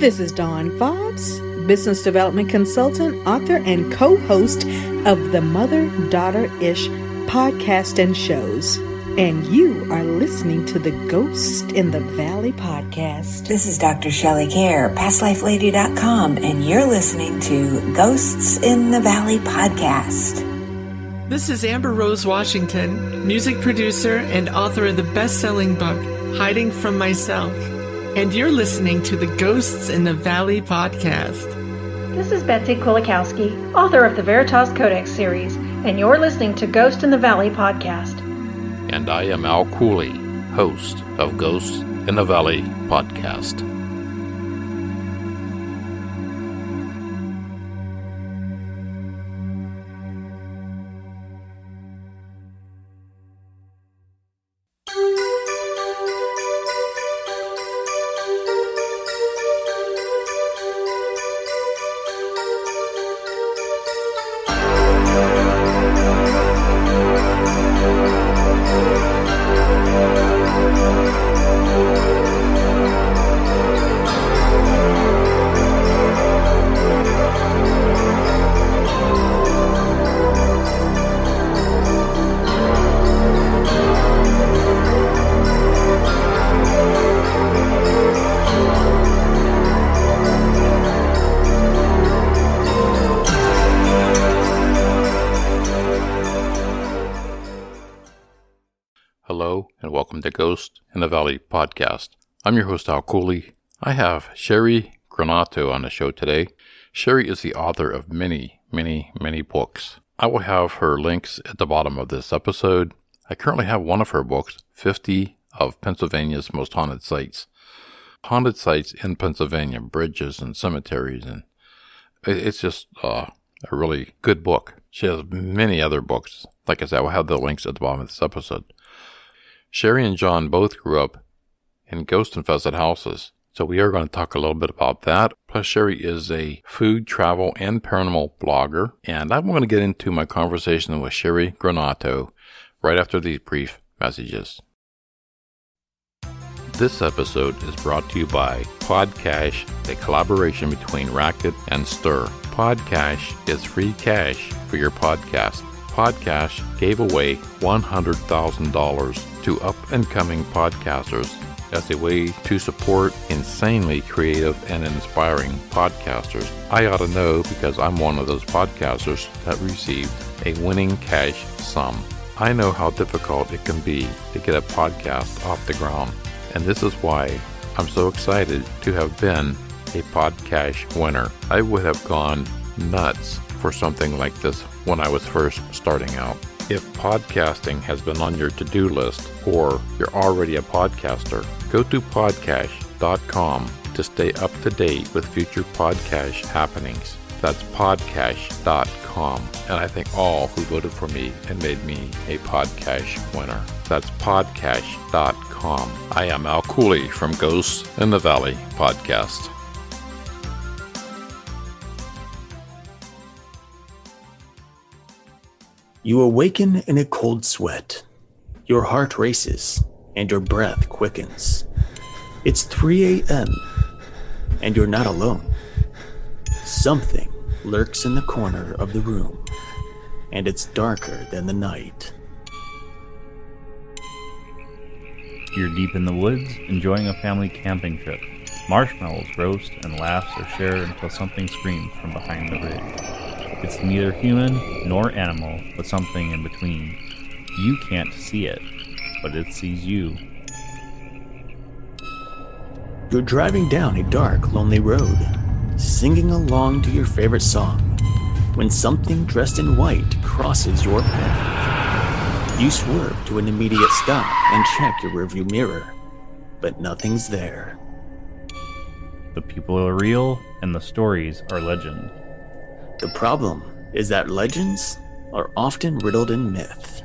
This is Dawn Fobbs, business development consultant, author, and co-host of the Mother-Daughter-ish podcast and shows. And you are listening to the Ghost in the Valley podcast. This is Dr. Shelley Kerr, PastLifeLady.com, and you're listening to Ghosts in the Valley podcast. This is Amber Rose Washington, music producer and author of the best-selling book, Hiding from Myself. And you're listening to the Ghosts in the Valley podcast. This is Betsy Kulikowski, author of the Veritas Codex series, and you're listening to Ghost in the Valley podcast. And I am Al Cooley, host of Ghosts in the Valley podcast. Hello, and welcome to Ghost in the Valley podcast. I'm your host, Al Cooley. I have Sherri Granato on the show today. Sherri is the author of many books. I will have her links at the bottom of this episode. I currently have one of her books, 50 of Pennsylvania's Most Haunted Sites. Haunted sites in Pennsylvania, bridges and cemeteries, and it's just a really good book. She has many other books. Like I said, I will have the links at the bottom of this episode. Sherri and John both grew up in ghost-infested houses, so we are going to talk a little bit about that. Plus, Sherri is a food, travel, and paranormal blogger, and I'm going to get into my conversation with Sherri Granato right after these brief messages. This episode is brought to you by Podcash, a collaboration between Racket and Stir. Podcash is free cash for your podcast. Podcash gave away $100,000 to up-and-coming podcasters as a way to support insanely creative and inspiring podcasters. I ought to know because I'm one of those podcasters that received a winning cash sum. I know how difficult it can be to get a podcast off the ground, and this is why I'm so excited to have been a Podcash winner. I would have gone nuts for something like this when I was first starting out. If podcasting has been on your to-do list or you're already a podcaster, go to podcash.com to stay up to date with future Podcash happenings. That's podcash.com. And I thank all who voted for me and made me a Podcash winner. That's podcash.com. I am Al Cooley from Ghosts in the Valley podcast. You awaken in a cold sweat. Your heart races and your breath quickens. It's 3 a.m. and you're not alone. Something lurks in the corner of the room, and it's darker than the night. You're deep in the woods, enjoying a family camping trip. Marshmallows roast and laughs are shared until something screams from behind the ridge. It's neither human nor animal, but something in between. You can't see it, but it sees you. You're driving down a dark, lonely road, singing along to your favorite song, when something dressed in white crosses your path. You swerve to an immediate stop and check your rearview mirror, but nothing's there. The people are real, and the stories are legend. The problem is that legends are often riddled in myth.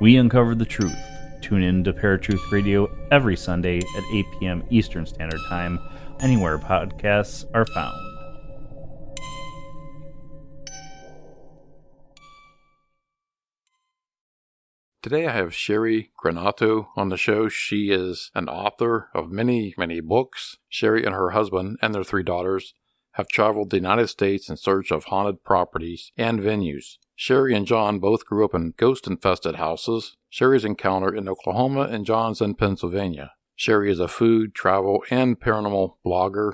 We uncover the truth. Tune in to Paratruth Radio every Sunday at 8 p.m. Eastern Standard Time, anywhere podcasts are found. Today I have Sherri Granato on the show. She is an author of many, many books. Sherri and her husband and their 3 daughters have traveled the United States in search of haunted properties and venues. Sherri and John both grew up in ghost-infested houses. Sherri's encountered in Oklahoma and John's in Pennsylvania. Sherri is a food, travel, and paranormal blogger,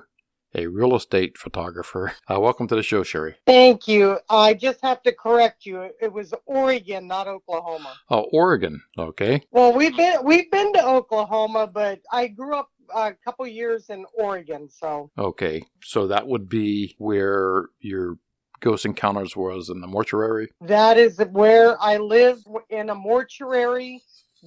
a real estate photographer. Welcome to the show, Sherri. Thank you. I just have to correct you. It was Oregon, not Oklahoma. Oh, Oregon. Okay. Well, we've been to Oklahoma, but I grew up a couple years in Oregon, so. Okay. So that would be where your ghost encounters was, in the mortuary? That is where I lived, in a mortuary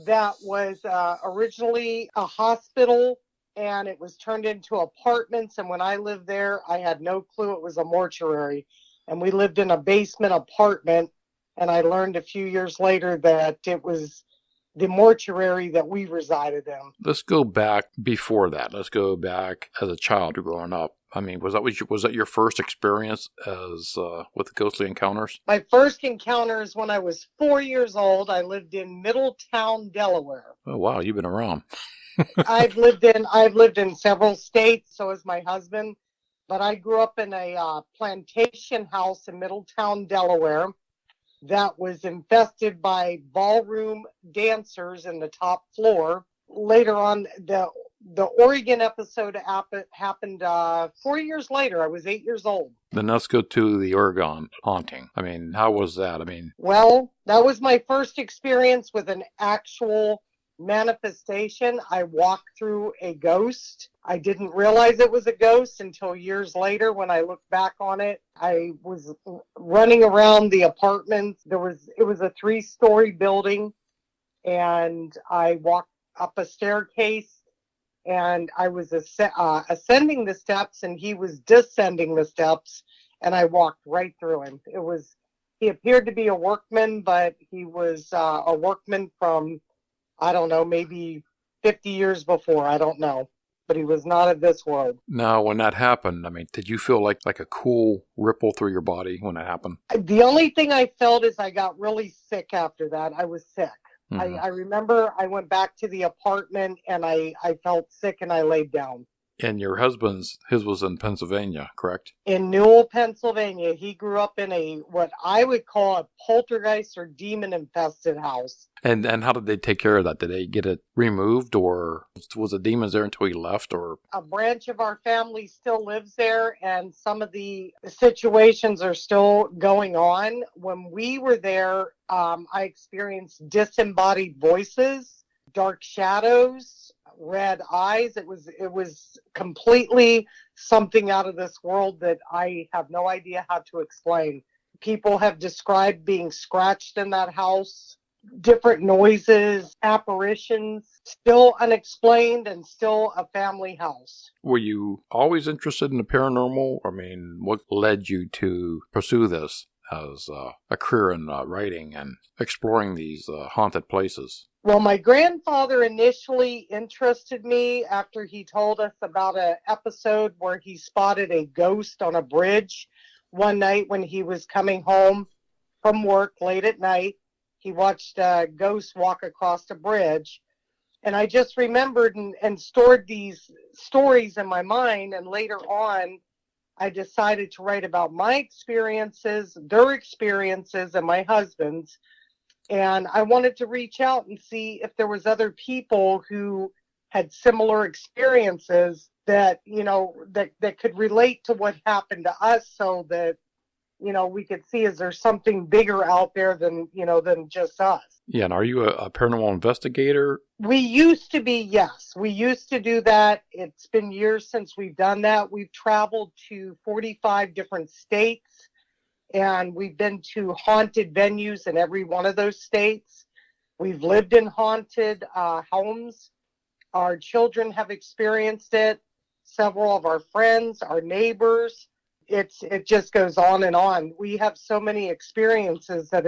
that was originally a hospital, and it was turned into apartments. And when I lived there, I had no clue it was a mortuary. And we lived in a basement apartment, and I learned a few years later that it was the mortuary that we resided in. Let's go back before that. Let's go back as a child growing up. I mean, was that your first experience as with ghostly encounters? My first encounter is when I was 4 years old. I lived in Middletown, Delaware. Oh wow, you've been around. I've lived in several states, so has my husband. But I grew up in a plantation house in Middletown, Delaware, that was infested by ballroom dancers in the top floor. Later on, the Oregon episode happened 4 years later. I was 8 years old. Then let's go to the Oregon haunting. I mean, how was that? Well, that was my first experience with an actual manifestation. I walked through a ghost. I didn't realize it was a ghost until years later when I look back on it. I was running around the apartments. It was a 3-story building, and I walked up a staircase, and I was ascending the steps, and he was descending the steps, and I walked right through him. He appeared to be a workman, but he was a workman from, I don't know, maybe 50 years before. I don't know. But he was not of this world. Now, when that happened, did you feel like a cool ripple through your body when that happened? The only thing I felt is I got really sick after that. I was sick. Mm-hmm. I remember I went back to the apartment, and I felt sick, and I laid down. And your husband's, his was in Pennsylvania, correct? In Newell, Pennsylvania. He grew up in what I would call a poltergeist or demon-infested house. And how did they take care of that? Did they get it removed, or was the demons there until he left? Or a branch of our family still lives there, and some of the situations are still going on. When we were there, I experienced disembodied voices, dark shadows, red eyes. It was completely something out of this world that I have no idea how to explain. People have described being scratched in that house, different noises, apparitions, still unexplained, and still a family house. Were you always interested in the paranormal? What led you to pursue this as a career in writing and exploring these haunted places? Well, my grandfather initially interested me after he told us about an episode where he spotted a ghost on a bridge one night when he was coming home from work late at night. He watched a ghost walk across the bridge. And I just remembered and stored these stories in my mind. And later on, I decided to write about my experiences, their experiences, and my husband's. And I wanted to reach out and see if there was other people who had similar experiences that, that could relate to what happened to us, so that, we could see, is there something bigger out there than just us? Yeah. And are you a paranormal investigator? We used to be, yes. We used to do that. It's been years since we've done that. We've traveled to 45 different states. And we've been to haunted venues in every one of those states. We've lived in haunted homes. Our children have experienced it. Several of our friends, our neighbors. It just goes on and on. We have so many experiences that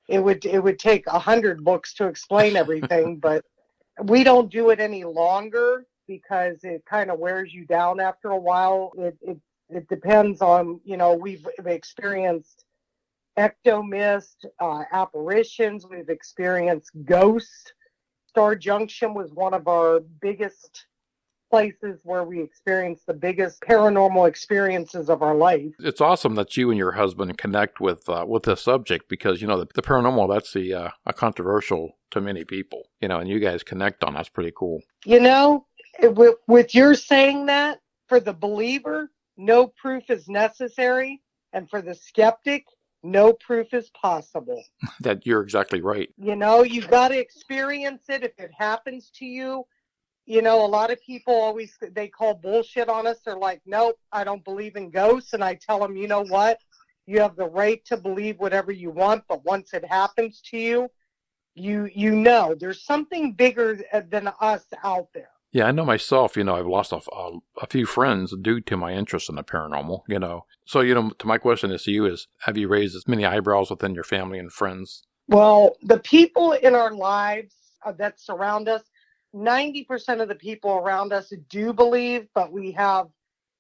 it would take 100 books to explain everything. But we don't do it any longer because it kind of wears you down after a while. It depends on, we've experienced ectomist, apparitions. We've experienced ghosts. Star Junction was one of our biggest places where we experienced the biggest paranormal experiences of our life. It's awesome that you and your husband connect with this subject because, the paranormal, that's a controversial to many people, and you guys connect on. That's pretty cool. With your saying that, for the believer, no proof is necessary. And for the skeptic, no proof is possible. That you're exactly right. You got to experience it. If it happens to you, a lot of people they call bullshit on us. They're like, nope, I don't believe in ghosts. And I tell them, you know what? You have the right to believe whatever you want. But once it happens to you, there's something bigger than us out there. Yeah, I know myself, I've lost a few friends due to my interest in the paranormal, So, to my question to you is, have you raised as many eyebrows within your family and friends? Well, the people in our lives that surround us, 90% of the people around us do believe, but we have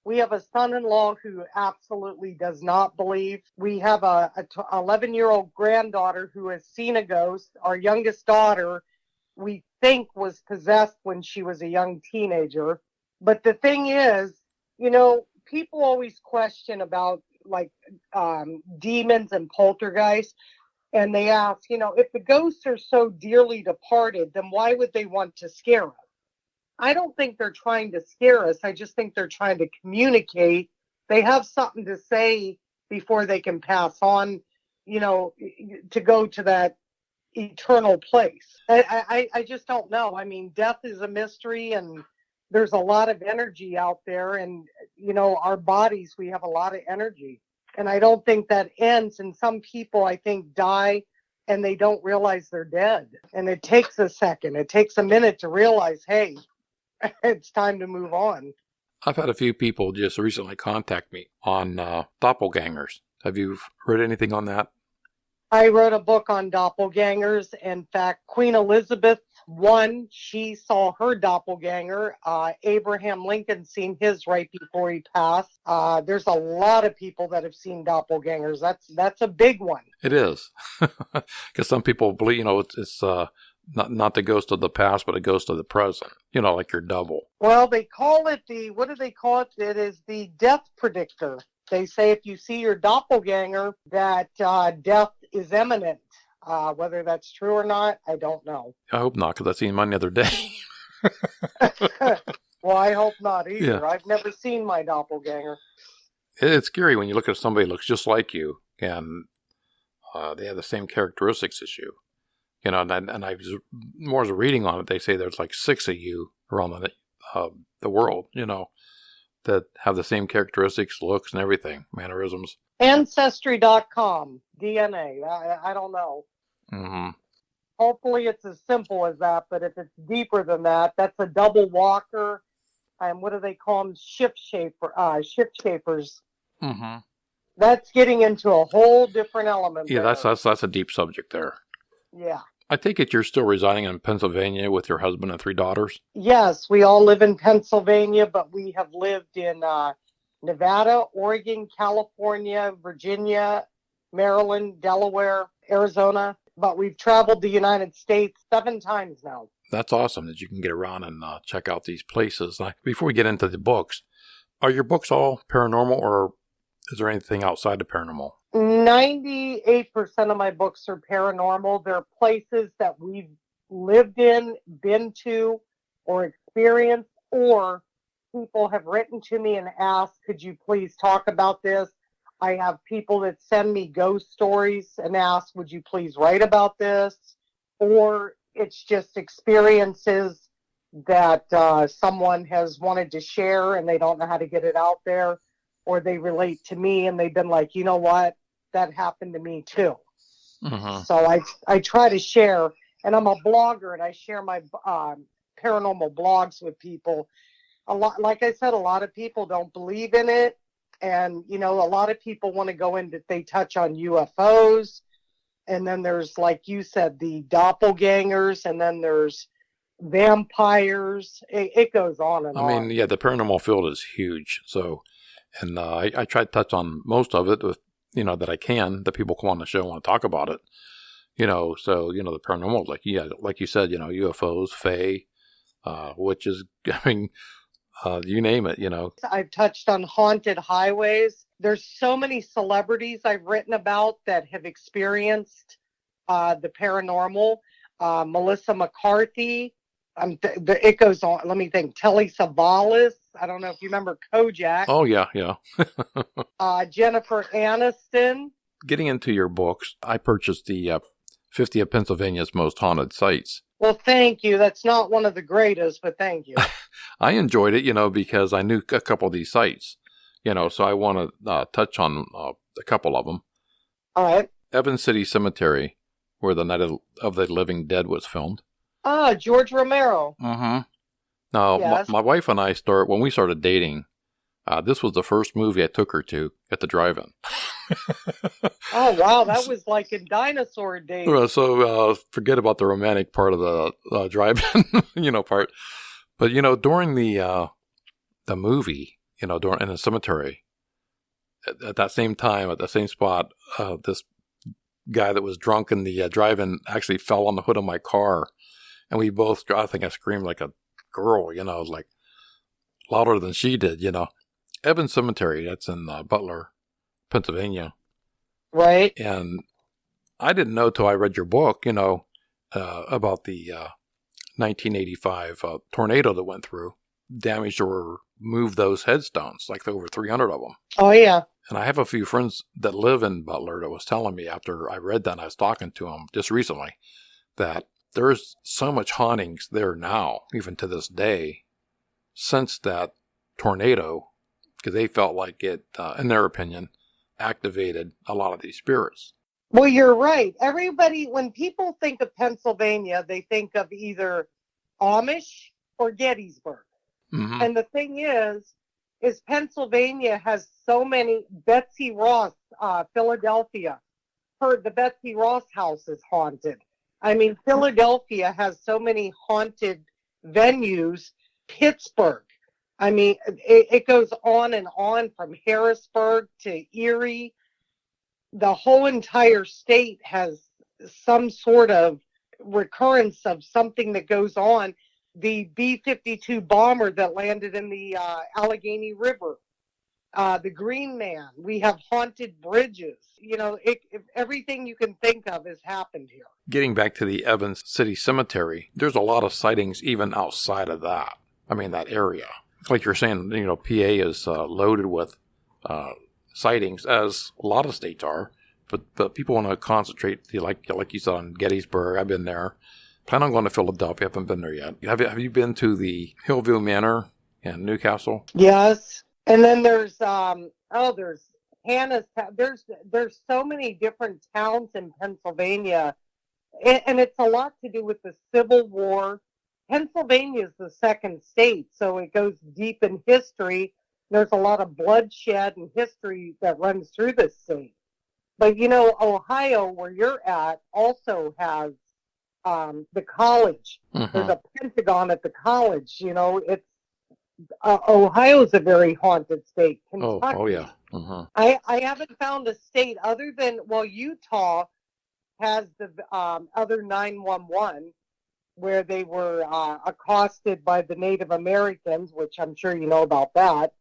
a son-in-law who absolutely does not believe. We have a 11-year-old granddaughter who has seen a ghost. Our youngest daughter, we think, was possessed when she was a young teenager. But the thing is, people always question about demons and poltergeists. And they ask, if the ghosts are so dearly departed, then why would they want to scare us? I don't think they're trying to scare us. I just think they're trying to communicate. They have something to say before they can pass on, to go to that eternal place. I just don't know. I mean, death is a mystery, and there's a lot of energy out there. And, our bodies, we have a lot of energy. And I don't think that ends. And some people, I think, die and they don't realize they're dead. And it takes a second. It takes a minute to realize, hey, it's time to move on. I've had a few people just recently contact me on doppelgangers. Have you read anything on that? I wrote a book on doppelgangers. In fact, Queen Elizabeth I, she saw her doppelganger. Abraham Lincoln seen his right before he passed. There's a lot of people that have seen doppelgangers. That's a big one. It is. Because some people believe, it's not the ghost of the past, but a ghost of the present. Like your double. Well, they call it what do they call it? It is the death predictor. They say if you see your doppelganger, that death is imminent. Whether that's true or not, I don't know. I hope not, because I seen mine the other day. Well, I hope not either. Yeah. I've never seen my doppelganger. It's scary when you look at somebody who looks just like you, and they have the same characteristics as you. And I was more as a reading on it, they say there's like 6 of you around the world, that have the same characteristics, looks, and everything, mannerisms. Ancestry.com, DNA. I don't know. Mm-hmm. Hopefully it's as simple as that, but if it's deeper than that, that's a double walker. And what do they call them? Shift shapers. Mm-hmm. That's getting into a whole different element. Yeah, there. that's a deep subject there. Yeah. I take it you're still residing in Pennsylvania with your husband and 3 daughters? Yes, we all live in Pennsylvania, but we have lived in Nevada, Oregon, California, Virginia, Maryland, Delaware, Arizona. But we've traveled the United States 7 times now. That's awesome that you can get around and check out these places. Before we get into the books, are your books all paranormal, or is there anything outside the paranormal? 98% of my books are paranormal. They're places that we've lived in, been to, or experienced, or people have written to me and asked, could you please talk about this? I have people that send me ghost stories and ask, would you please write about this? Or it's just experiences that someone has wanted to share and they don't know how to get it out there, or they relate to me and they've been like, you know what, that happened to me too. Mm-hmm. So I try to share, and I'm a blogger and I share my paranormal blogs with people. A lot, like I said, a lot of people don't believe in it. And, a lot of people want to go into, they touch on UFOs. And then there's, like you said, the doppelgangers, and then there's vampires. It goes on and on. I mean, yeah, the paranormal field is huge. So, and I try to touch on most of it with, that I can, that people come on the show and want to talk about it. So, the paranormal, like you said, UFOs, Fae, witches, I mean, you name it, I've touched on haunted highways. There's so many celebrities I've written about that have experienced the paranormal. Melissa McCarthy. It goes on. Let me think. Telly Savalas. I don't know if you remember Kojak. Oh, yeah. Jennifer Aniston. Getting into your books, I purchased the 50 of Pennsylvania's Most Haunted Sites. Well, thank you. That's not one of the greatest, but thank you. I enjoyed it, because I knew a couple of these sites, so I want to touch on a couple of them. All right. Evans City Cemetery, where the Night of the Living Dead was filmed. George Romero. Mm-hmm. Now, yes. my wife and I when we started dating, this was the first movie I took her to at the drive-in. Oh, wow. That was like in dinosaur days. So forget about the romantic part of the drive-in, part. But, during the movie, in the cemetery, at that same time, at the same spot, this guy that was drunk in the drive-in actually fell on the hood of my car. And we both, I think I screamed like a girl, like louder than she did, Evans Cemetery, that's in Butler, Pennsylvania. Right. And I didn't know till I read your book, about the 1985 tornado that went through, damaged or moved those headstones, like over 300 of them. Oh, yeah. And I have a few friends that live in Butler that was telling me after I read that, and I was talking to them just recently, that there's so much hauntings there now, even to this day, since that tornado, because they felt like it, in their opinion, activated a lot of these spirits. Well, you're right. Everybody, when people think of Pennsylvania, they think of either Amish or Gettysburg. Mm-hmm. And the thing is Pennsylvania has so many. Betsy Ross, Philadelphia, the Betsy Ross house is haunted. I mean, Philadelphia has so many haunted venues. Pittsburgh. I mean, it goes on and on from Harrisburg to Erie. The whole entire state has some sort of recurrence of something that goes on. The B-52 bomber that landed in the Allegheny River, the Green Man. We have haunted bridges. Everything you can think of has happened here. Getting back to the Evans City Cemetery, there's a lot of sightings even outside of that. I mean, that area. Like you're saying, PA is loaded with sightings, as a lot of states are. But people want to concentrate, like you said, on Gettysburg. I've been there. Plan on going to Philadelphia. I haven't been there yet. Have you been to the Hillview Manor in Newcastle? Yes. And then there's Hannah's. There's so many different towns in Pennsylvania, and it's a lot to do with the Civil War. Pennsylvania is the second state, so it goes deep in history. There's a lot of bloodshed and history that runs through this state. But, Ohio, where you're at, also has the college. Mm-hmm. There's a Pentagon at the college. It's Ohio's a very haunted state. Kentucky. Oh yeah. Mm-hmm. I haven't found a state other than, Utah has the other 911, where they were accosted by the Native Americans, which I'm sure you know about that.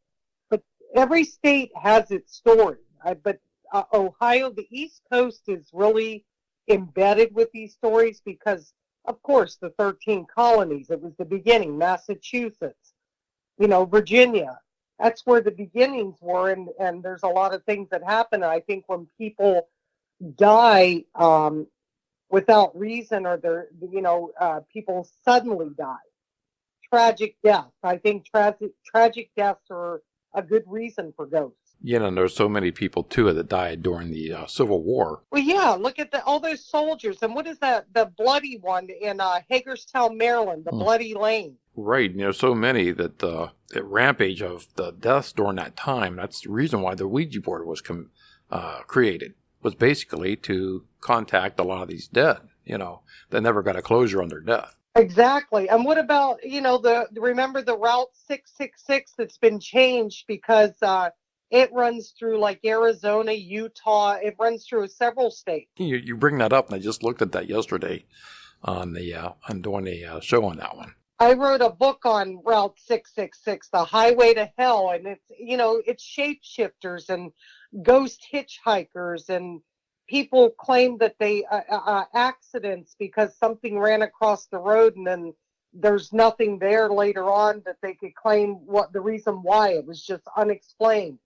But every state has its story. But Ohio, the East Coast is really embedded with these stories because, of course, the 13 colonies, it was the beginning. Massachusetts, Virginia, that's where the beginnings were. And there's a lot of things that happen. And I think when people die without reason, or people suddenly die, tragic deaths. I think tragic deaths are a good reason for ghosts. Yeah, and there's so many people, too, that died during the Civil War. Well, yeah, look at all those soldiers. And what is that, the bloody one in Hagerstown, Maryland, the Bloody Lane? Right, so many that the rampage of the deaths during that time, that's the reason why the Ouija board was created, was basically to contact a lot of these dead, that never got a closure on their death. Exactly. And what about, remember the Route 666 that's been changed because It runs through like Arizona, Utah. It runs through several states. You bring that up, and I just looked at that yesterday on doing a show on that one. I wrote a book on Route 666, the highway to hell, and it's shapeshifters and ghost hitchhikers, and people claim that they accidents because something ran across the road, and then there's nothing there later on that they could claim what the reason why. It was just unexplained.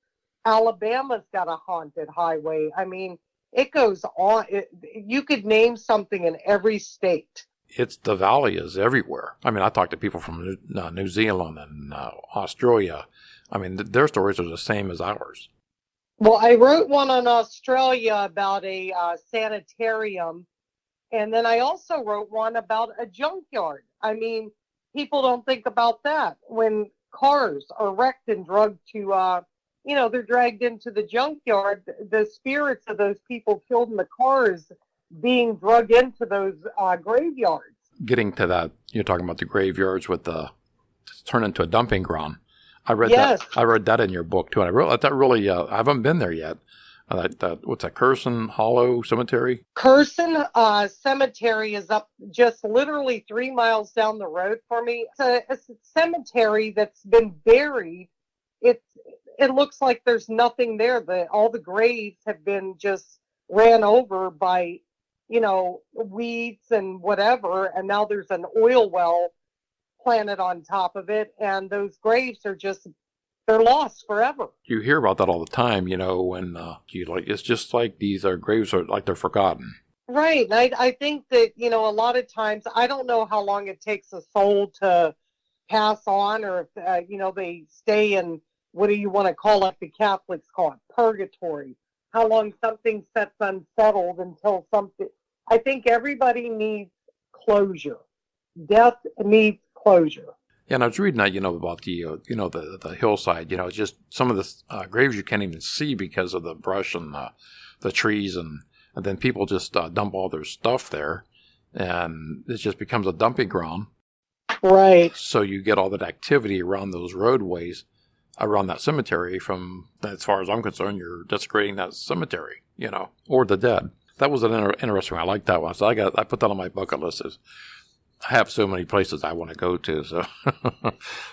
Alabama's got a haunted highway. I mean, it goes on. You could name something in every state. It's the valley is everywhere. I mean, I talked to people from New Zealand and Australia. I mean, their stories are the same as ours. Well, I wrote one on Australia about a sanitarium, and then I also wrote one about a junkyard. I mean, people don't think about that. When cars are wrecked and drugged to, they're dragged into the junkyard, the spirits of those people killed in the cars being drugged into those graveyards. Getting to that, you're talking about the graveyards with the turn into a dumping ground. I read that in your book too, and I haven't been there yet. What's that, Curson Hollow Cemetery? Curson Cemetery is up just literally 3 miles down the road for me. It's a cemetery that's been buried. It looks like there's nothing there. All the graves have been just ran over by weeds and whatever, and now there's an oil well planted on top of it, and those graves are they're lost forever. You hear about that all the time, when it's just like these graves are like they're forgotten. Right. And I think that, a lot of times, I don't know how long it takes a soul to pass on, or if, they stay in, what do you want to call it, the Catholics call it, purgatory. How long something sits unsettled until something. I think everybody needs closure. Death needs closure. Yeah, and I was reading that, about the hillside. It's just some of the graves you can't even see because of the brush and the trees, and then people just dump all their stuff there, and it just becomes a dumping ground. Right. So you get all that activity around those roadways, around that cemetery. From as far as I'm concerned, you're desecrating that cemetery, or the dead. That was an interesting. I like that one. So I put that on my bucket list. I have so many places I want to go to, so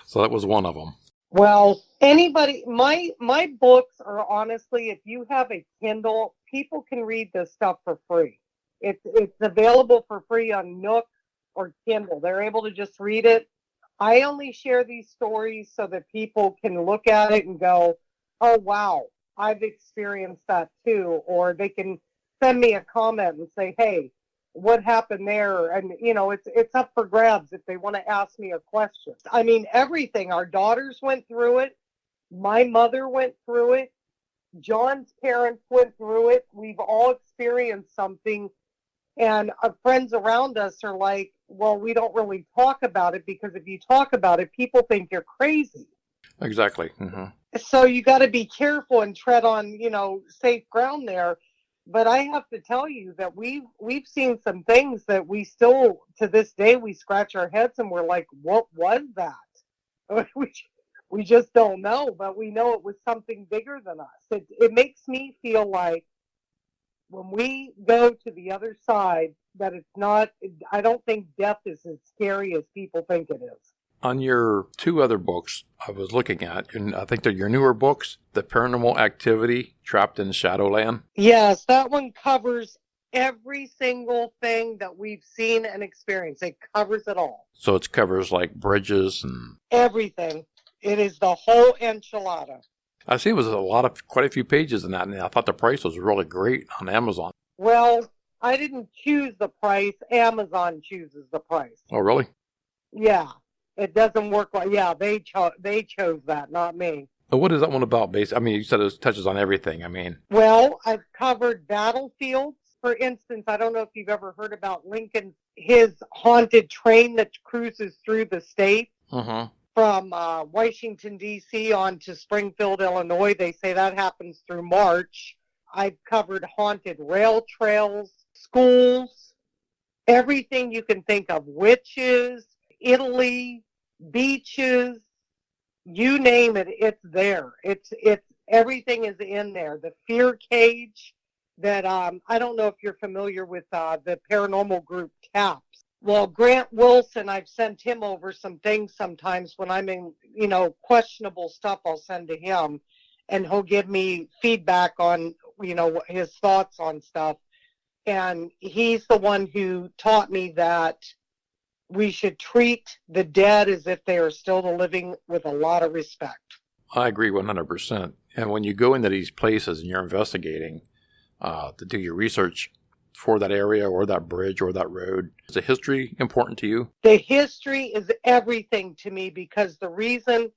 so that was one of them. Well, anybody, my books are honestly, if you have a Kindle, people can read this stuff for free. It's available for free on Nook or Kindle. They're able to just read it. I only share these stories so that people can look at it and go, oh, wow, I've experienced that too. Or they can send me a comment and say, hey, what happened there? And, it's up for grabs if they want to ask me a question. I mean, everything. Our daughters went through it. My mother went through it. John's parents went through it. We've all experienced something. And our friends around us are like, well, we don't really talk about it, because if you talk about it, people think you're crazy. Exactly. Mm-hmm. So you got to be careful and tread on, safe ground there. But I have to tell you that we've seen some things that we still, to this day, we scratch our heads and we're like, what was that? We just don't know, but we know it was something bigger than us. It makes me feel like when we go to the other side, that it's not, I don't think death is as scary as people think it is. On your two other books I was looking at, and I think they're your newer books, The Paranormal Activity, Trapped in Shadowland. Yes, that one covers every single thing that we've seen and experienced. It covers it all. So it covers like bridges and... everything. It is the whole enchilada. I see it was quite a few pages in that, and I thought the price was really great on Amazon. Well, I didn't choose the price. Amazon chooses the price. Oh, really? Yeah. It doesn't work like, they chose that, not me. So what is that one about, basically? I mean, you said it touches on everything. I mean... Well, I've covered battlefields. For instance, I don't know if you've ever heard about Lincoln, his haunted train that cruises through the state. Uh-huh. From Washington, D.C. on to Springfield, Illinois. They say that happens through March. I've covered haunted rail trails, schools, everything you can think of, witches, Italy, beaches, you name it, it's there. It's Everything is in there. The fear cage that, I don't know if you're familiar with the paranormal group TAPS. Well, Grant Wilson, I've sent him over some things sometimes when I'm in, questionable stuff. I'll send to him, and he'll give me feedback on, his thoughts on stuff. And he's the one who taught me that we should treat the dead as if they are still living with a lot of respect. I agree 100%. And when you go into these places and you're investigating to do your research for that area or that bridge or that road, is the history important to you? The history is everything to me, because the reason,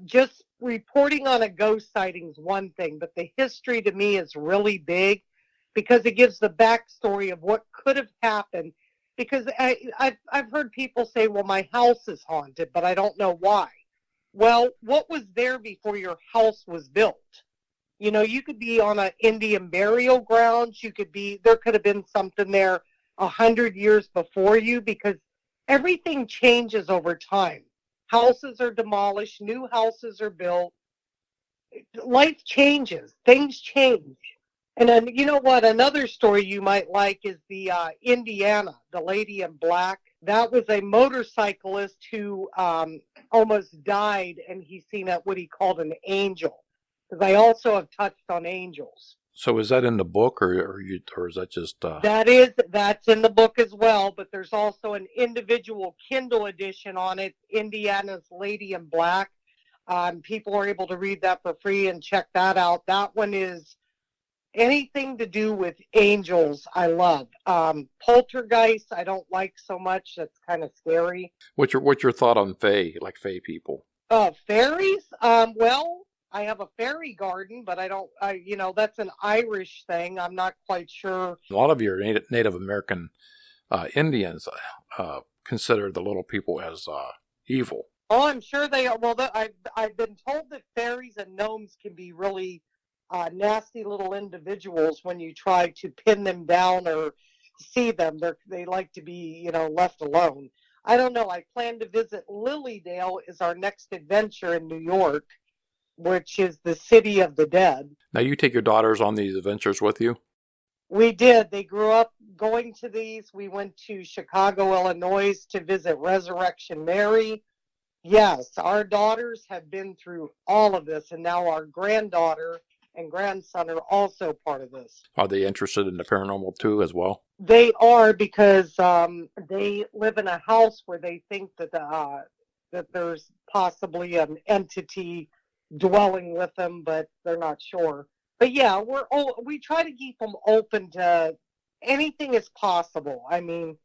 just reporting on a ghost sighting is one thing, but the history to me is really big, because it gives the backstory of what could have happened. Because I've heard people say, well, my house is haunted, but I don't know why. Well, what was there before your house was built? You could be on an Indian burial grounds. There could have been something there 100 years before you, because everything changes over time. Houses are demolished, new houses are built. Life changes, things change. And then, you know what? Another story you might like is the Indiana, the lady in black. That was a motorcyclist who almost died, and he's seen what he called an angel. Because I also have touched on angels. So is that in the book, or is that just... That's in the book as well, but there's also an individual Kindle edition on it, Indiana's Lady in Black. People are able to read that for free and check that out. That one is anything to do with angels, I love. Poltergeist, I don't like so much. That's kind of scary. What's your thought on fae, like fae people? Fairies? Well, I have a fairy garden, but that's an Irish thing. I'm not quite sure. A lot of your Native American Indians consider the little people as evil. Oh, I'm sure they are. Well, I've been told that fairies and gnomes can be really nasty little individuals when you try to pin them down or see them. They like to be, left alone. I don't know. I plan to visit Lilydale is our next adventure in New York, which is the city of the dead. Now, you take your daughters on these adventures with you? We did. They grew up going to these. We went to Chicago, Illinois to visit Resurrection Mary. Yes, our daughters have been through all of this, and now our granddaughter and grandson are also part of this. Are they interested in the paranormal too as well? They are, because they live in a house where they think that there's possibly an entity dwelling with them, but they're not sure. But yeah, we try to keep them open to anything is possible. I mean,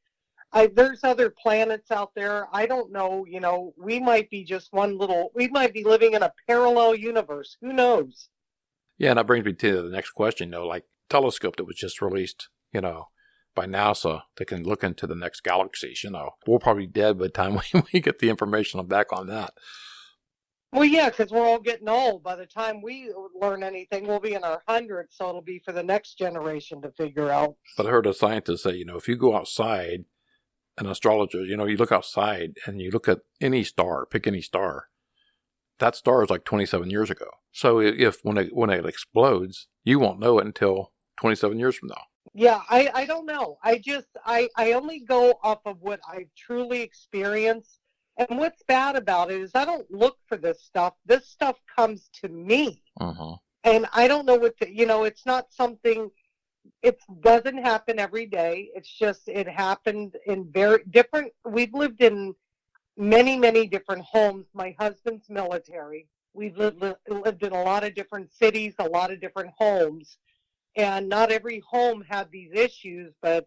there's other planets out there. I don't know, we might be just we might be living in a parallel universe. Who knows? Yeah, and that brings me to the next question, like telescope that was just released, by NASA that can look into the next galaxies, We'll probably be dead by the time we get the information back on that. Well, yeah, because we're all getting old. By the time we learn anything, we'll be in our hundreds, so it'll be for the next generation to figure out. But I heard a scientist say, if you go outside, an astrologer, you look outside and you look at any star, pick any star, that star is like 27 years ago. So when it explodes, you won't know it until 27 years from now. Yeah, I don't know. I only go off of what I've truly experienced. And what's bad about it is I don't look for this stuff. This stuff comes to me. Uh-huh. And I don't know it's not something, it doesn't happen every day. It's just, it happened in very different, we've lived in many, many different homes. My husband's military. We've lived in a lot of different cities, a lot of different homes. And not every home had these issues, but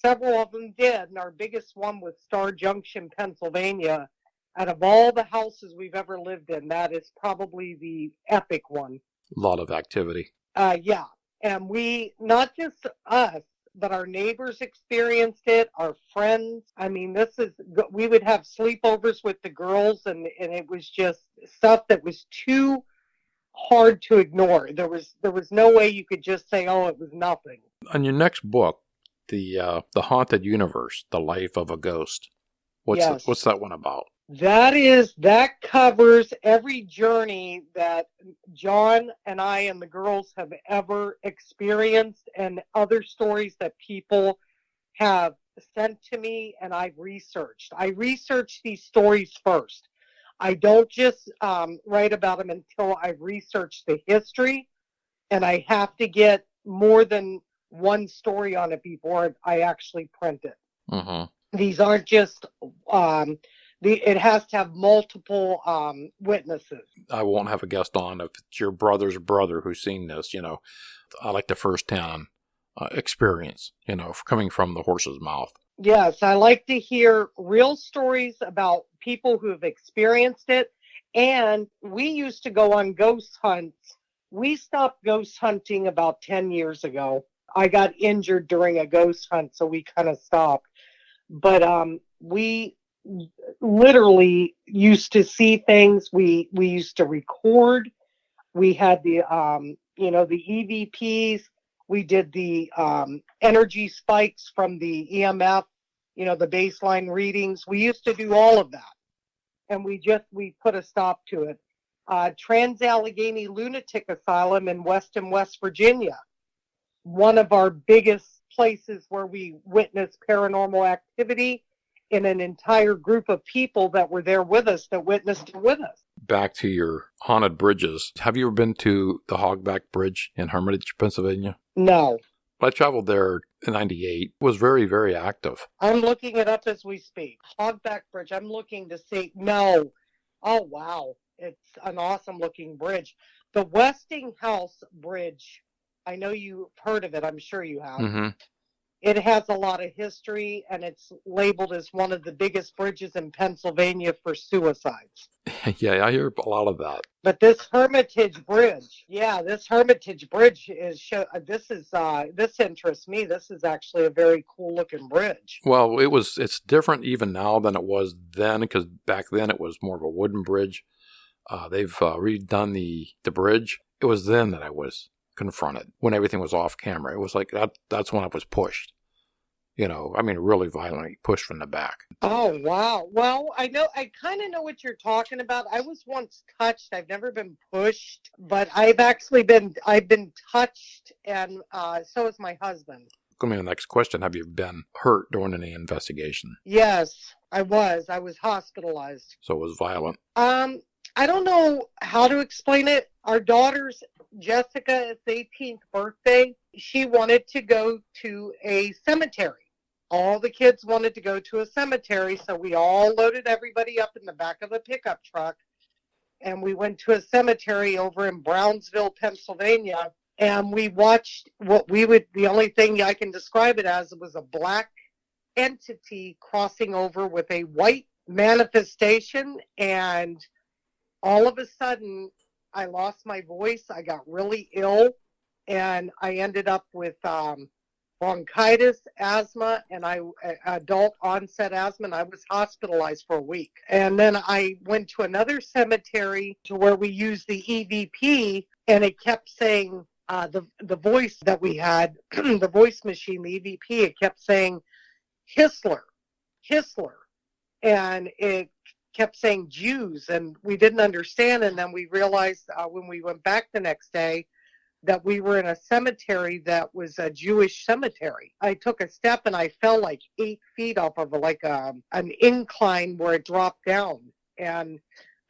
several of them did, and our biggest one was Star Junction, Pennsylvania. Out of all the houses we've ever lived in, that is probably the epic one. A lot of activity. Yeah, and not just us, but our neighbors experienced it, our friends. I mean, we would have sleepovers with the girls, and it was just stuff that was too hard to ignore. There was no way you could just say, oh, it was nothing. On your next book, the Haunted Universe, The Life of a Ghost. What's that one about? That covers every journey that John and I and the girls have ever experienced, and other stories that people have sent to me and I've researched. I research these stories first. I don't just write about them until I've researched the history, and I have to get more than one story on it before I actually print it. Mm-hmm. These aren't just it has to have multiple witnesses. I won't have a guest on if it's your brother's brother who's seen this. I like the first-hand experience, coming from the horse's mouth. Yes, I like to hear real stories about people who have experienced it. And we used to go on ghost hunts. We stopped ghost hunting about 10 years ago. I got injured during a ghost hunt, so we kind of stopped. But we literally used to see things. We used to record. We had the the EVPs. We did the energy spikes from the EMF, the baseline readings. We used to do all of that, and we put a stop to it. Trans-Allegheny Lunatic Asylum in Weston, West Virginia, one of our biggest places where we witnessed paranormal activity, in an entire group of people that were there with us, that witnessed it with us. Back to your haunted bridges. Have you ever been to the Hogback Bridge in Hermitage, Pennsylvania? No. I traveled there in 98. It was very, very active. I'm looking it up as we speak. Hogback Bridge. I'm looking to see. No. Oh, wow. It's an awesome looking bridge. The Westinghouse Bridge. I know you've heard of it. I'm sure you have. Mm-hmm. It has a lot of history, and it's labeled as one of the biggest bridges in Pennsylvania for suicides. Yeah, I hear a lot of that. But this Hermitage Bridge, this interests me. This is actually a very cool looking bridge. Well, it's different even now than it was then, because back then it was more of a wooden bridge. They've redone the bridge. It was then that I was confronted, when everything was off camera. It was like that's when I was pushed. Really violently pushed from the back. Oh, wow. Well, I kind of know what you're talking about. I was once touched. I've never been pushed, but I've been touched, and so is my husband. Going to be the next question. Have you been hurt during any investigation? Yes, I was. I was hospitalized. So it was violent. I don't know how to explain it. Our daughter's Jessica's 18th birthday, she wanted to go to a cemetery. All the kids wanted to go to a cemetery, so we all loaded everybody up in the back of a pickup truck, and we went to a cemetery over in Brownsville, Pennsylvania, and we watched the only thing I can describe it as, it was a black entity crossing over with a white manifestation, and all of a sudden, I lost my voice. I got really ill, and I ended up with bronchitis, asthma, and adult onset asthma, and I was hospitalized for a week. And then I went to another cemetery to where we used the EVP, and it kept saying the voice that we had, the voice machine, the EVP, it kept saying Histler, and it kept saying Jews, and we didn't understand. And then we realized when we went back the next day that we were in a cemetery that was a Jewish cemetery. I took a step and I fell like 8 feet off of an incline where it dropped down. And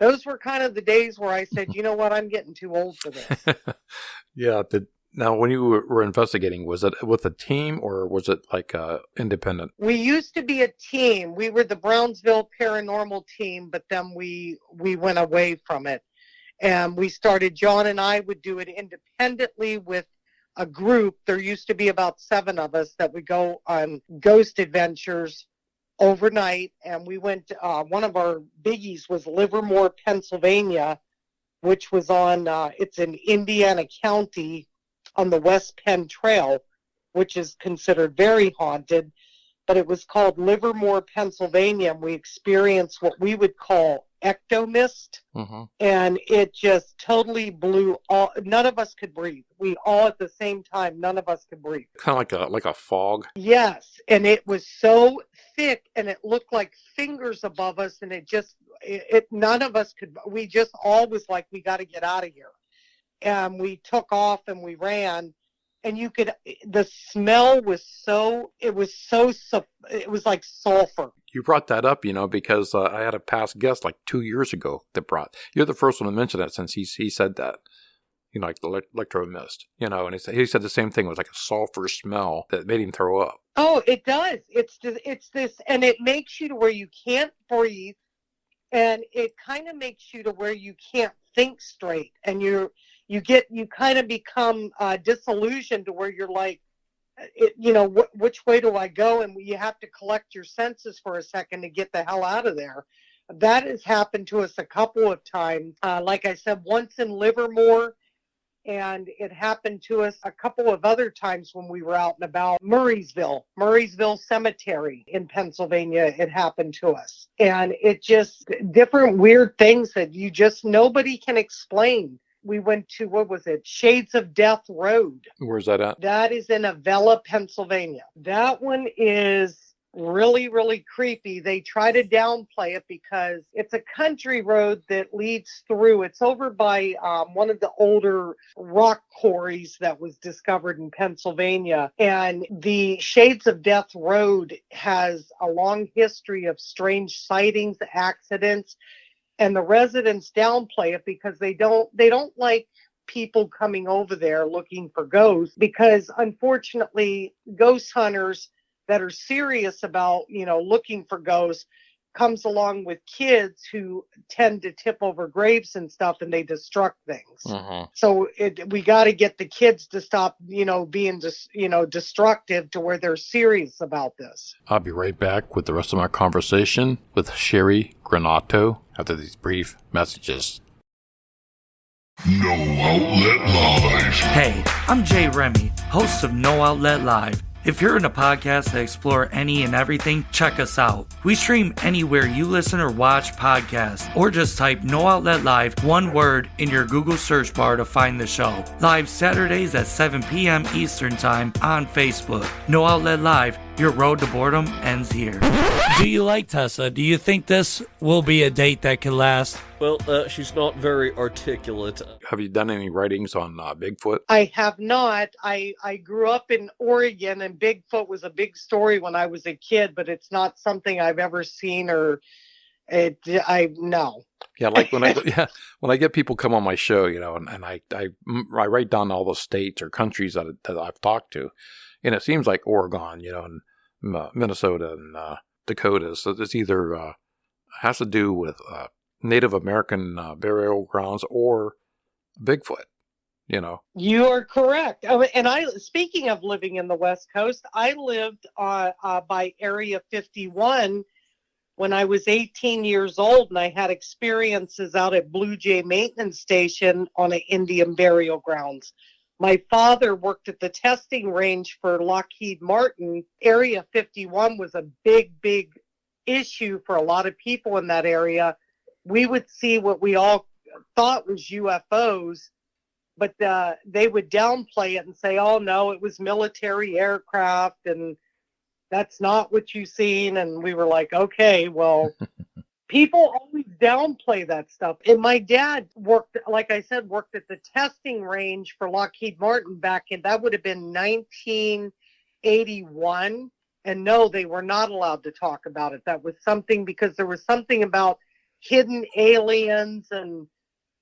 those were kind of the days where I said, you know what, I'm getting too old for this. Yeah. Now, when you were investigating, was it with a team or was it like independent? We used to be a team. We were the Brownsville Paranormal team, but then we went away from it. And we started, John and I would do it independently with a group. There used to be about 7 of us that would go on ghost adventures overnight. And we went, one of our biggies was Livermore, Pennsylvania, which was it's in Indiana County, on the West Penn Trail, which is considered very haunted, but it was called Livermore, Pennsylvania, and we experienced what we would call ectomist, and it just totally blew none of us could breathe. We all at the same time, none of us could breathe. Kind of like a fog? Yes, and it was so thick, and it looked like fingers above us, and it just none of us could, we just all was like, we got to get out of here. And we took off and we ran, and the smell was it was like sulfur. You brought that up, because I had a past guest like 2 years ago you're the first one to mention that since he said that, like the electro mist, and he said the same thing. It was like a sulfur smell that made him throw up. Oh, it does. It's this, and it makes you to where you can't breathe, and it kind of makes you to where you can't think straight, and you kind of become disillusioned to where you're like, which way do I go? And you have to collect your senses for a second to get the hell out of there. That has happened to us a couple of times. Like I said, once in Livermore, and it happened to us a couple of other times when we were out and about. Murraysville Cemetery in Pennsylvania, it happened to us. And it just, different weird things that nobody can explain. We went to, what was it? Shades of Death Road. Where's that at? That is in Avella, Pennsylvania. That one is really, really creepy. They try to downplay it because it's a country road that leads through. It's over by one of the older rock quarries that was discovered in Pennsylvania. And the Shades of Death Road has a long history of strange sightings, accidents, and the residents downplay it because they don't like people coming over there looking for ghosts, because unfortunately ghost hunters that are serious about, looking for ghosts comes along with kids who tend to tip over graves and stuff, and they destruct things. Uh-huh. So we got to get the kids to stop, being, destructive to where they're serious about this. I'll be right back with the rest of my conversation with Sherri Granato after these brief messages. No Outlet Live. Hey, I'm Jay Remy, host of No Outlet Live. If you're in a podcast that explore any and everything, check us out. We stream anywhere you listen or watch podcasts, or just type No Outlet Live, one word, in your Google search bar to find the show. Live Saturdays at 7 p.m. Eastern Time on Facebook. No Outlet Live, your road to boredom ends here. Do you like Tessa? Do you think this will be a date that can last? Well, she's not very articulate. Have you done any writings on Bigfoot? I have not. I grew up in Oregon, and Bigfoot was a big story when I was a kid, but it's not something I've ever seen no. Yeah, like when I get people come on my show, and I write down all the states or countries that I've talked to, and it seems like Oregon, and Minnesota and Dakota. So it's either has to do with Native American burial grounds or Bigfoot. You are correct. Oh, and speaking of living in the West Coast, I lived by Area 51 when I was 18 years old, and I had experiences out at Blue Jay Maintenance Station on an Indian burial grounds. My father worked at the testing range for Lockheed Martin. Area 51 was a big, big issue for a lot of people in that area. We would see what we all thought was UFOs, but they would downplay it and say, oh, no, it was military aircraft, and that's not what you've seen. And we were like, okay, well, people always downplay that stuff. And my dad worked, like I said, worked at the testing range for Lockheed Martin back in, that would have been 1981. And no, they were not allowed to talk about it. That was something, because there was something about hidden aliens, and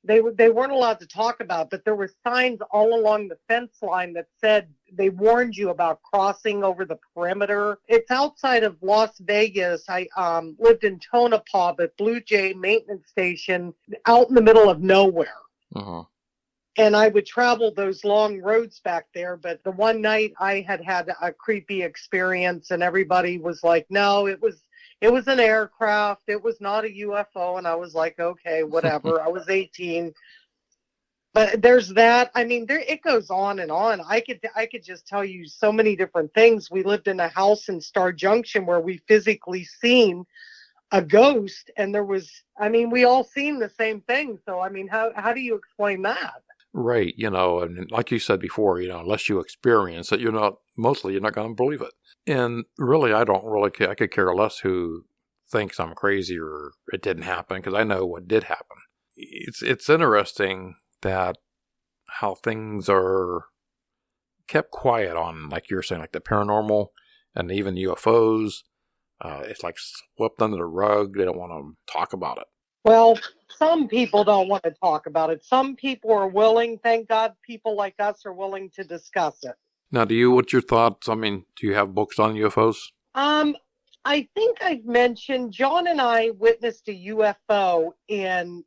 they weren't allowed to talk about it, but there were signs all along the fence line that said, they warned you about crossing over the perimeter. It's outside of Las Vegas. I lived in Tonopah at Blue Jay Maintenance Station, out in the middle of nowhere. Uh-huh. And I would travel those long roads back there. But the one night I had a creepy experience, and everybody was like, no, it was an aircraft. It was not a UFO. And I was like, okay, whatever. I was 18. But there's that. I mean, it goes on and on. I could just tell you so many different things. We lived in a house in Star Junction where we physically seen a ghost, and we all seen the same thing. So, I mean, how do you explain that? Right. And like you said before, unless you experience it, you're not going to believe it. And really, I don't really care. I could care less who thinks I'm crazy or it didn't happen, because I know what did happen. It's interesting that how things are kept quiet on, like you're saying, like the paranormal and even UFOs. It's like swept under the rug. They don't want to talk about it. Well, some people don't want to talk about it. Some people are willing. Thank God people like us are willing to discuss it. Now, what's your thoughts? I mean, do you have books on UFOs? I think I've mentioned John and I witnessed a UFO in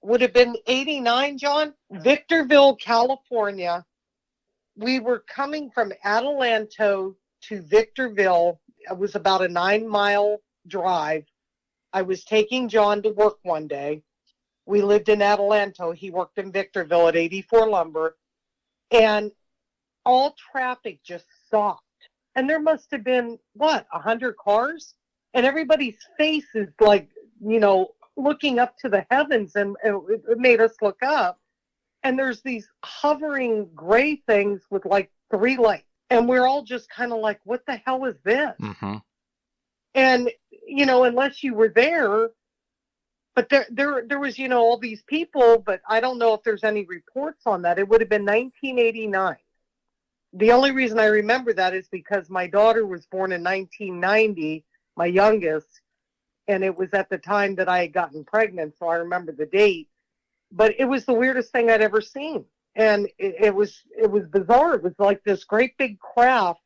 would have been 89, John? Victorville, California. We were coming from Adelanto to Victorville. It was about a 9-mile drive. I was taking John to work one day. We lived in Adelanto. He worked in Victorville at 84 Lumber. And all traffic just stopped. And there must have been, 100 cars? And everybody's face is like, looking up to the heavens. And it made us look up. And there's these hovering gray things with like 3 lights. And we're all just kind of like, what the hell is this? Mm-hmm. And, unless you were there, but there was, all these people, but I don't know if there's any reports on that. It would have been 1989. The only reason I remember that is because my daughter was born in 1990, my youngest, and it was at the time that I had gotten pregnant, so I remember the date. But it was the weirdest thing I'd ever seen. And it was bizarre. It was like this great big craft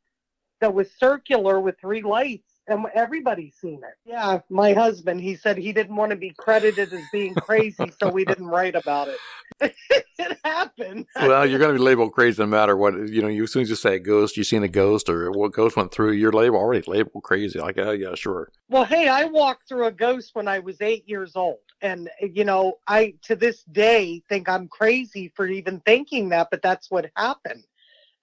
that was circular with 3 lights, and everybody's seen it. Yeah, my husband, he said he didn't want to be credited as being crazy, so we didn't write about it. It happened. Well, you're going to be labeled crazy no matter what. You as soon as you say a ghost, you've seen a ghost or what ghost went through, you're already labeled crazy. Like, yeah, sure. Well, hey, I walked through a ghost when I was 8 years old. And, I, to this day, think I'm crazy for even thinking that, but that's what happened.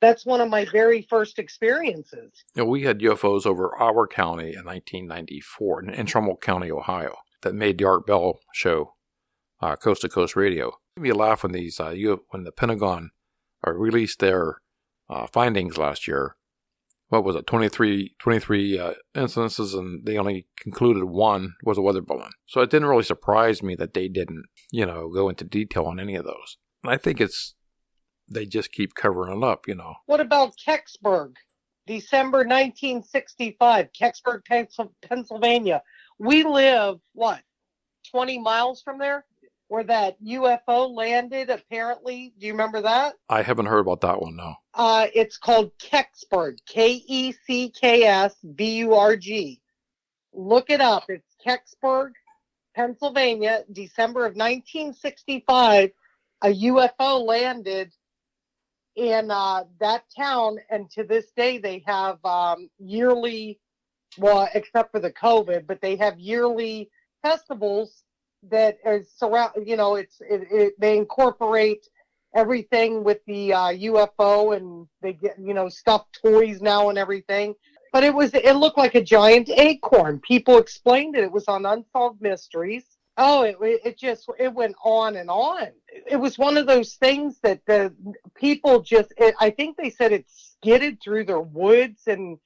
That's one of my very first experiences. We had UFOs over our county in 1994 in Trumbull County, Ohio, that made the Art Bell show, Coast to Coast Radio. It made me laugh when when the Pentagon released their findings last year. What was it, 23 instances, and they only concluded one was a weather balloon. So it didn't really surprise me that they didn't, go into detail on any of those. And I think they just keep covering it up, What about Kecksburg? December 1965, Kecksburg, Pennsylvania. We live, 20 miles from there? Where that UFO landed, apparently. Do you remember that? I haven't heard about that one, no. It's called Kecksburg, Kecksburg. Look it up. It's Kecksburg, Pennsylvania, December of 1965. A UFO landed in that town, and to this day they have yearly, except for the COVID, but they have yearly festivals that is they incorporate everything with the UFO, and they get stuffed toys now and everything. But it looked like a giant acorn. People explained it. It was on Unsolved Mysteries. Oh, it went on and on. It was one of those things that the people I think they said it skidded through their woods, and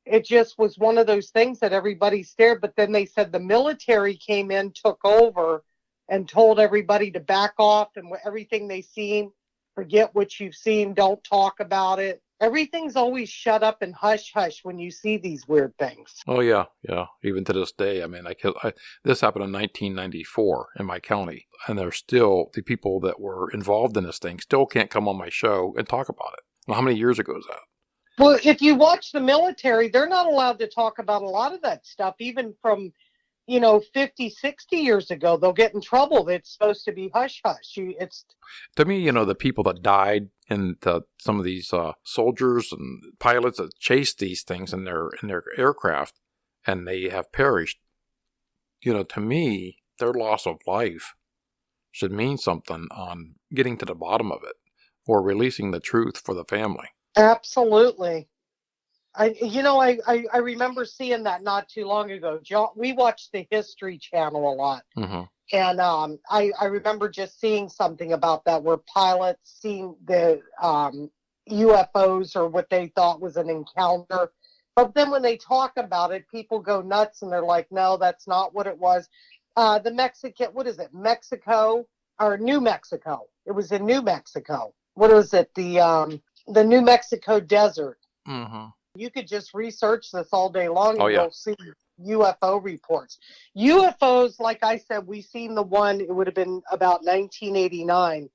it just was one of those things that everybody stared. But then they said the military came in, took over, and told everybody to back off, and everything they seen, forget what you've seen, don't talk about it. Everything's always shut up and hush hush when you see these weird things. Oh, yeah. Even to this day. I mean, this happened in 1994 in my county, and there's still the people that were involved in this thing still can't come on my show and talk about it. Well, how many years ago is that? Well, if you watch the military, they're not allowed to talk about a lot of that stuff, even from, 50, 60 years ago. They'll get in trouble. It's supposed to be hush-hush. To me, the people that died and some of these soldiers and pilots that chased these things in their aircraft, and they have perished, to me, their loss of life should mean something on getting to the bottom of it or releasing the truth for the family. Absolutely. I remember seeing that not too long ago. We watched the History Channel a lot. Mm-hmm. And I remember just seeing something about that where pilots seeing the UFOs or what they thought was an encounter But then when they talk about it, people go nuts and they're like, no, that's not what it was. The Mexican, what is it? Mexico or New Mexico. It was in New Mexico. What was it? The New Mexico desert. Mm-hmm. You could just research this all day long and yeah. you'll see UFO reports. UFOs, like I said, we seen the one, it would have been about 1989.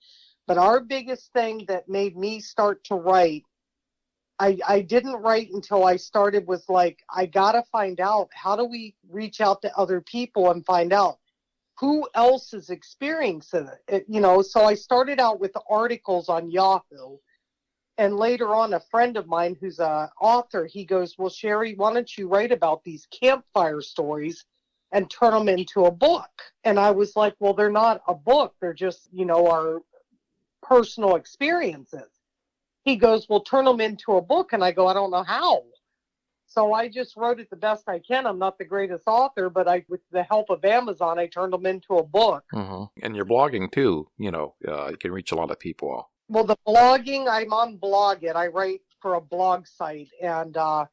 But our biggest thing that made me start to write, I didn't write until I started with like, I got to find out, how do we reach out to other people and find out who else is experiencing it? So I started out with the articles on Yahoo. And later on, a friend of mine who's an author, he goes, well, Sherri, why don't you write about these campfire stories and turn them into a book? And I was like, well, they're not a book. They're just, our personal experiences. He goes, well, turn them into a book. And I go, I don't know how. So I just wrote it the best I can. I'm not the greatest author, but with the help of Amazon, I turned them into a book. Mm-hmm. And you're blogging too, you can reach a lot of people. Well, the blogging, I'm on Blogit. I write for a blog site, and the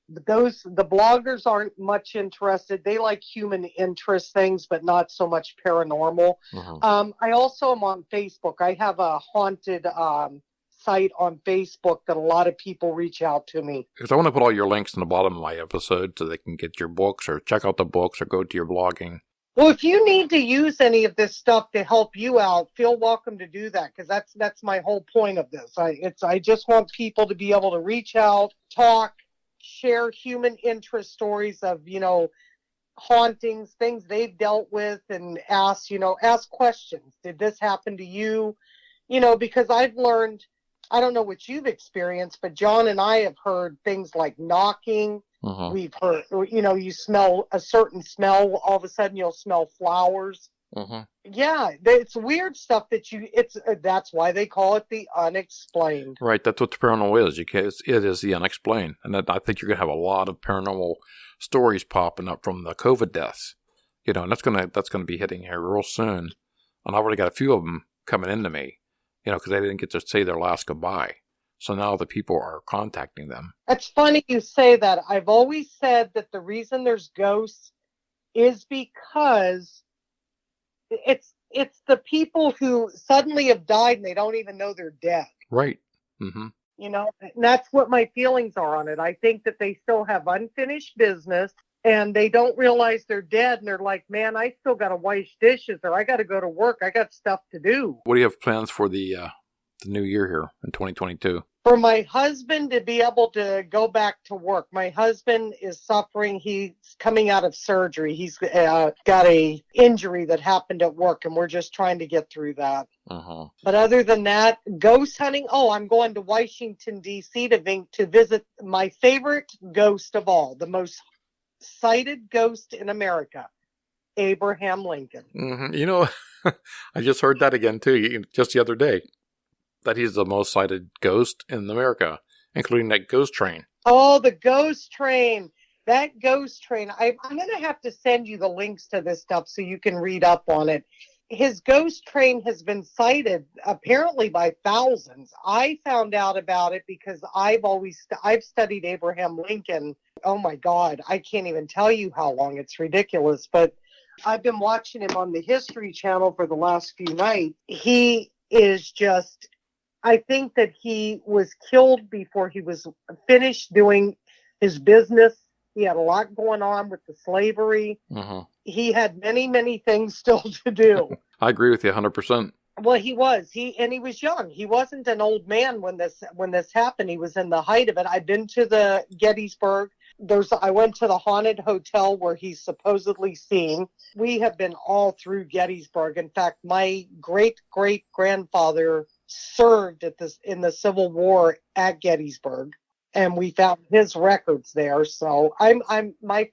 bloggers aren't much interested. They like human interest things, but not so much paranormal. Mm-hmm. I also am on Facebook. I have a haunted site on Facebook that a lot of people reach out to me. Because I want to put all your links in the bottom of my episode so they can get your books or check out the books or go to your blogging. Well, if you need to use any of this stuff to help you out, feel welcome to do that, because that's my whole point of this. I just want people to be able to reach out, talk, share human interest stories of, hauntings, things they've dealt with, and ask questions. Did this happen to you? Because I've learned, I don't know what you've experienced, but John and I have heard things like knocking. Mm-hmm. We've heard, you smell a certain smell, all of a sudden you'll smell flowers. Mm-hmm. Yeah, it's weird stuff that's why they call it the unexplained. Right, that's what the paranormal is. It is the unexplained. And I think you're going to have a lot of paranormal stories popping up from the COVID deaths. And that's going to be hitting here real soon. And I've already got a few of them coming into me, because they didn't get to say their last goodbye. So now the people are contacting them. It's funny you say that. I've always said that the reason there's ghosts is because it's the people who suddenly have died and they don't even know they're dead. Right. Mm-hmm. And that's what my feelings are on it. I think that they still have unfinished business and they don't realize they're dead. And they're like, man, I still got to wash dishes, or I got to go to work. I got stuff to do. What do you have plans for the new year here in 2022? For my husband to be able to go back to work. My husband is suffering. He's coming out of surgery. He's got a injury that happened at work, and we're just trying to get through that. Uh-huh. But other than that, ghost hunting. Oh, I'm going to Washington, D.C. to visit my favorite ghost of all, the most sighted ghost in America, Abraham Lincoln. Mm-hmm. I just heard that again, too, just the other day. That he's the most sighted ghost in America, including that ghost train. Oh, the ghost train. That ghost train. I'm going to have to send you the links to this stuff so you can read up on it. His ghost train has been sighted apparently by thousands. I found out about it because I've studied Abraham Lincoln. Oh my God, I can't even tell you how long. It's ridiculous. But I've been watching him on the History Channel for the last few nights. He is just... I think that he was killed before he was finished doing his business. He had a lot going on with the slavery. Uh-huh. He had many, many things still to do. I agree with you 100%. Well, he was. He was young. He wasn't an old man when this happened. He was in the height of it. I've been to the Gettysburg. I went to the haunted hotel where he's supposedly seen. We have been all through Gettysburg. In fact, my great-great-grandfather served in the Civil War at Gettysburg, and we found his records there. So my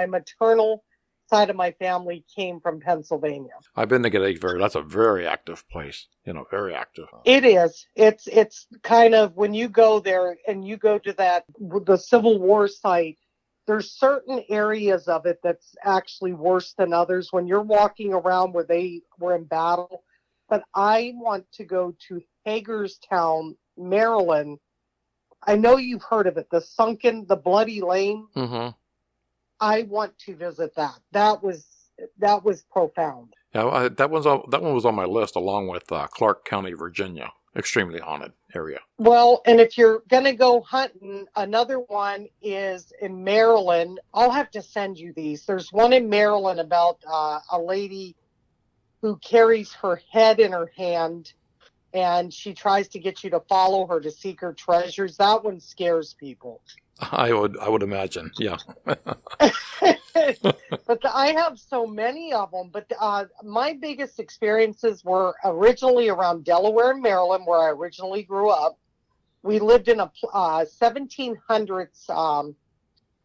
maternal side of my family came from Pennsylvania. I've been to Gettysburg. That's a very active place. Very active. It is. It's kind of, when you go there and you go to the Civil War site, there's certain areas of it that's actually worse than others when you're walking around where they were in battle. But I want to go to Hagerstown, Maryland. I know you've heard of it, the Bloody Lane. Mm-hmm. I want to visit that. That was profound. Yeah, that one was on my list along with Clark County, Virginia. Extremely haunted area. Well, and if you're going to go hunting, another one is in Maryland. I'll have to send you these. There's one in Maryland about a lady who carries her head in her hand, and she tries to get you to follow her to seek her treasures. That one scares people. I would imagine, yeah. But I have so many of them. But my biggest experiences were originally around Delaware and Maryland, where I originally grew up. We lived in a 1700s,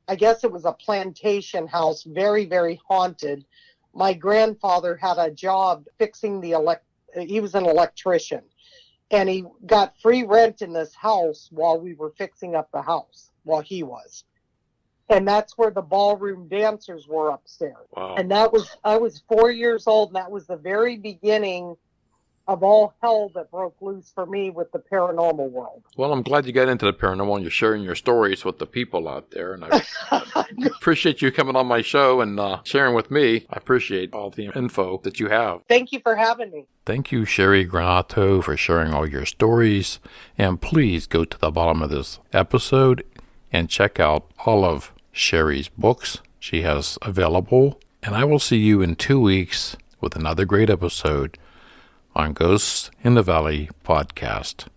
I guess it was a plantation house, very, very haunted. My grandfather had a job fixing he was an electrician. And he got free rent in this house while we were fixing up the house, while he was. And that's where the ballroom dancers were upstairs. Wow. And I was 4 years old, and that was the very beginning of all hell that broke loose for me with the paranormal world. Well, I'm glad you got into the paranormal and you're sharing your stories with the people out there. And I appreciate you coming on my show and sharing with me. I appreciate all the info that you have. Thank you for having me. Thank you, Sherri Granato, for sharing all your stories. And please go to the bottom of this episode and check out all of Sherri's books she has available. And I will see you in 2 weeks with another great episode on Ghosts in the Valley podcast.